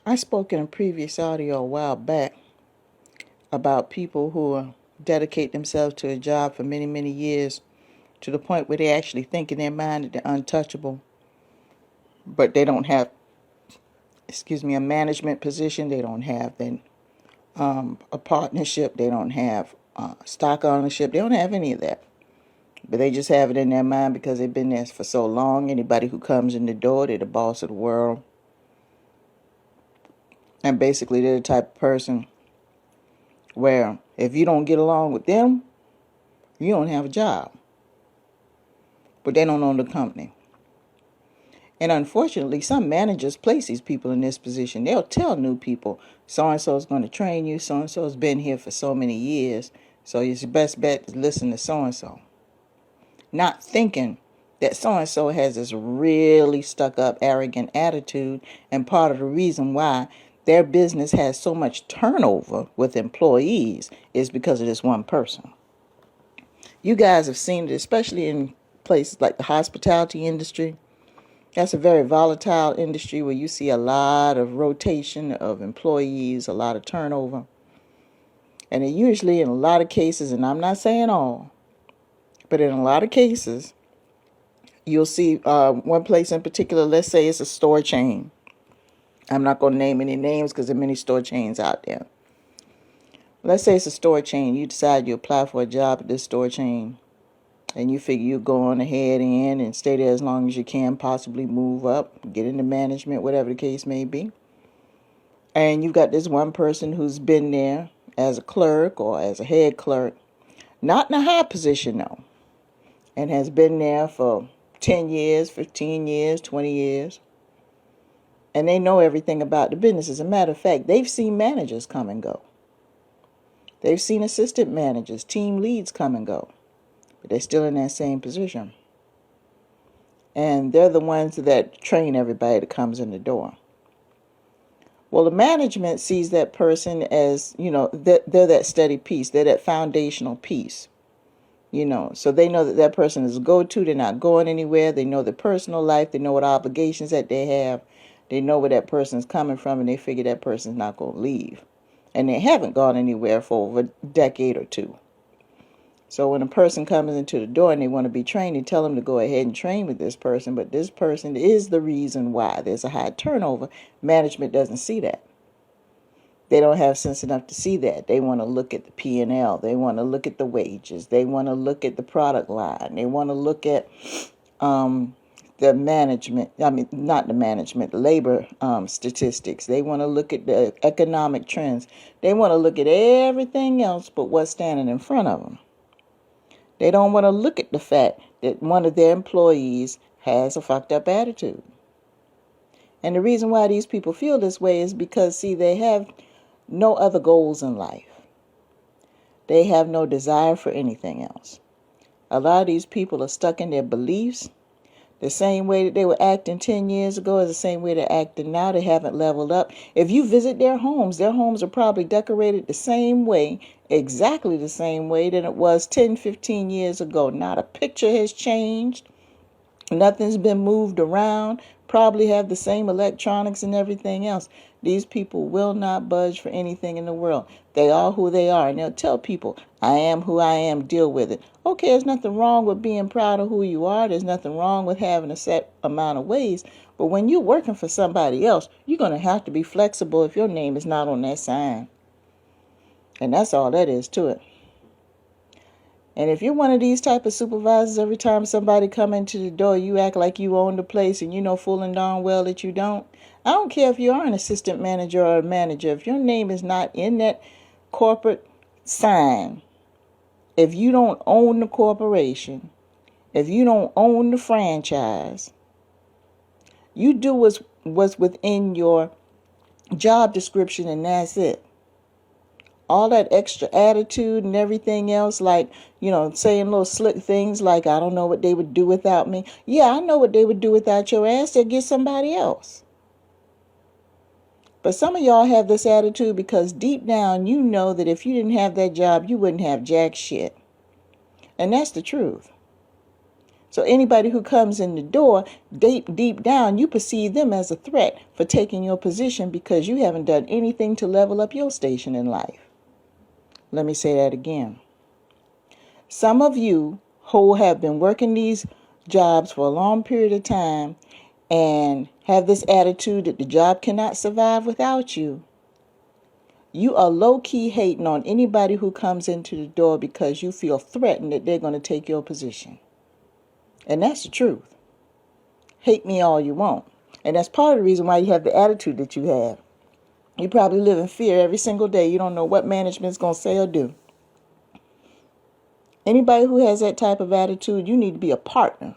I spoke in a previous audio a while back about people who dedicate themselves to a job for many, many years to the point where they actually think in their mind that they're untouchable, but they don't have, a management position. They don't have a partnership. They don't have stock ownership. They don't have any of that. But they just have it in their mind because they've been there for so long. Anybody who comes in the door, they're the boss of the world. And basically, they're the type of person where if you don't get along with them, you don't have a job. But they don't own the company. And unfortunately, some managers place these people in this position. They'll tell new people, so-and-so is going to train you, so-and-so has been here for so many years, so your best bet is listen to so-and-so. Not thinking that so-and-so has this really stuck-up, arrogant attitude, and part of the reason why their business has so much turnover with employees is because of this one person. You guys have seen it, especially in places like the hospitality industry. That's a very volatile industry where you see a lot of rotation of employees, a lot of turnover. And it usually, in a lot of cases, and I'm not saying all, but in a lot of cases, you'll see one place in particular, let's say it's a store chain. I'm not going to name any names because there are many store chains out there. Let's say it's a store chain. You decide you apply for a job at this store chain. And you figure you go on ahead and stay there as long as you can, possibly move up, get into management, whatever the case may be. And you've got this one person who's been there as a clerk or as a head clerk, not in a high position though, and has been there for 10 years, 15 years, 20 years. And they know everything about the business. As a matter of fact, they've seen managers come and go. They've seen assistant managers, team leads come and go. But they're still in that same position. And they're the ones that train everybody that comes in the door. Well, the management sees that person as, they're that steady piece. They're that foundational piece. So they know that person is a go-to. They're not going anywhere. They know their personal life. They know what obligations that they have. They know where that person's coming from, and they figure that person's not going to leave. And they haven't gone anywhere for over a decade or two. So when a person comes into the door and they want to be trained, they tell them to go ahead and train with this person. But this person is the reason why there's a high turnover. Management doesn't see that. They don't have sense enough to see that. They want to look at the P&L. They want to look at the wages. They want to look at the product line. They want to look at the management. Not the management, the labor statistics. They want to look at the economic trends. They want to look at everything else but what's standing in front of them. They don't want to look at the fact that one of their employees has a fucked up attitude. And the reason why these people feel this way is because, see, they have no other goals in life. They have no desire for anything else. A lot of these people are stuck in their beliefs. The same way that they were acting 10 years ago is the same way they're acting now. They haven't leveled up. If you visit their homes are probably decorated the same way, exactly the same way that it was 10, 15 years ago. Not a picture has changed. Nothing's been moved around. Probably have the same electronics and everything else. These people will not budge for anything in the world. They are who they are. And they'll tell people, I am who I am, deal with it. Okay, there's nothing wrong with being proud of who you are. There's nothing wrong with having a set amount of ways. But when you're working for somebody else, you're going to have to be flexible if your name is not on that sign. And that's all that is to it. And if you're one of these type of supervisors, every time somebody come into the door, you act like you own the place and you know full and darn well that you don't. I don't care if you are an assistant manager or a manager. If your name is not in that corporate sign, if you don't own the corporation, if you don't own the franchise, you do what's within your job description and that's it. All that extra attitude and everything else, like, saying little slick things like, I don't know what they would do without me. Yeah, I know what they would do without your ass. They'll get somebody else. But some of y'all have this attitude because deep down you know that if you didn't have that job, you wouldn't have jack shit. And that's the truth. So anybody who comes in the door, deep down, you perceive them as a threat for taking your position because you haven't done anything to level up your station in life. Let me say that again. Some of you who have been working these jobs for a long period of time and have this attitude that the job cannot survive without you, you are low-key hating on anybody who comes into the door because you feel threatened that they're going to take your position. And that's the truth. Hate me all you want. And that's part of the reason why you have the attitude that you have. You probably live in fear every single day. You don't know what management's going to say or do. Anybody who has that type of attitude, you need to be a partner.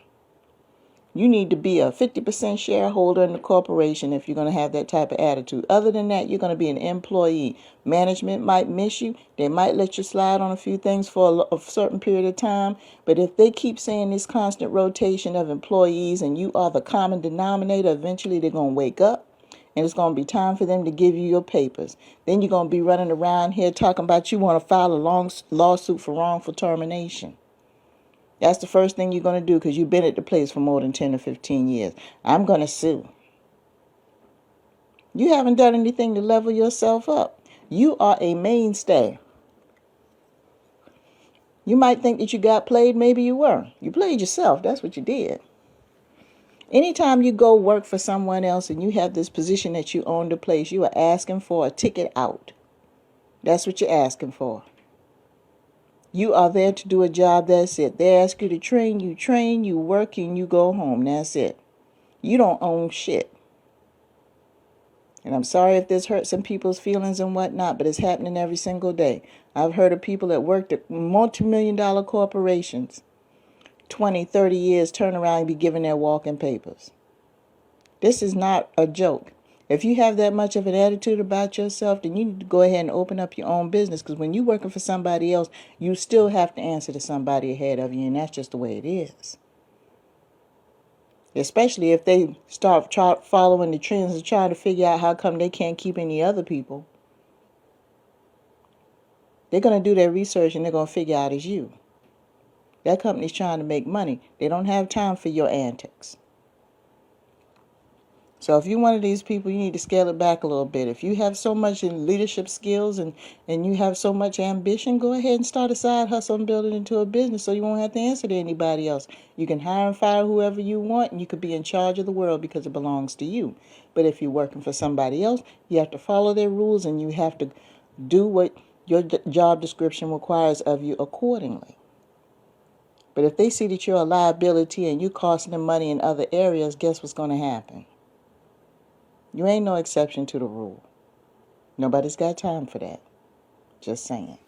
You need to be a 50% shareholder in the corporation if you're going to have that type of attitude. Other than that, you're going to be an employee. Management might miss you. They might let you slide on a few things for a certain period of time. But if they keep saying this constant rotation of employees and you are the common denominator, eventually they're going to wake up. And it's going to be time for them to give you your papers. Then you're going to be running around here talking about you want to file a long lawsuit for wrongful termination. That's the first thing you're going to do because you've been at the place for more than 10 or 15 years. I'm going to sue. You haven't done anything to level yourself up. You are a mainstay. You might think that you got played. Maybe you were. You played yourself. That's what you did. Anytime you go work for someone else and you have this position that you own the place, you are asking for a ticket out. That's what you're asking for. You are there to do a job, that's it. They ask you to train, you work, and you go home. That's it. You don't own shit. And I'm sorry if this hurts some people's feelings and whatnot, but it's happening every single day. I've heard of people that worked at multi-million-dollar corporations, 20, 30 years, turn around and be given their walking papers. This is not a joke. If you have that much of an attitude about yourself, then you need to go ahead and open up your own business. Because when you're working for somebody else, you still have to answer to somebody ahead of you. And that's just the way it is. Especially if they start following the trends and trying to figure out how come they can't keep any other people. They're going to do their research and they're going to figure out it's you. That company's trying to make money. They don't have time for your antics. So if you're one of these people, you need to scale it back a little bit. If you have so much in leadership skills and you have so much ambition, go ahead and start a side hustle and build it into a business so you won't have to answer to anybody else. You can hire and fire whoever you want, and you could be in charge of the world because it belongs to you. But if you're working for somebody else, you have to follow their rules and you have to do what your job description requires of you accordingly. But if they see that you're a liability and you're costing them money in other areas, guess what's going to happen? You ain't no exception to the rule. Nobody's got time for that. Just saying.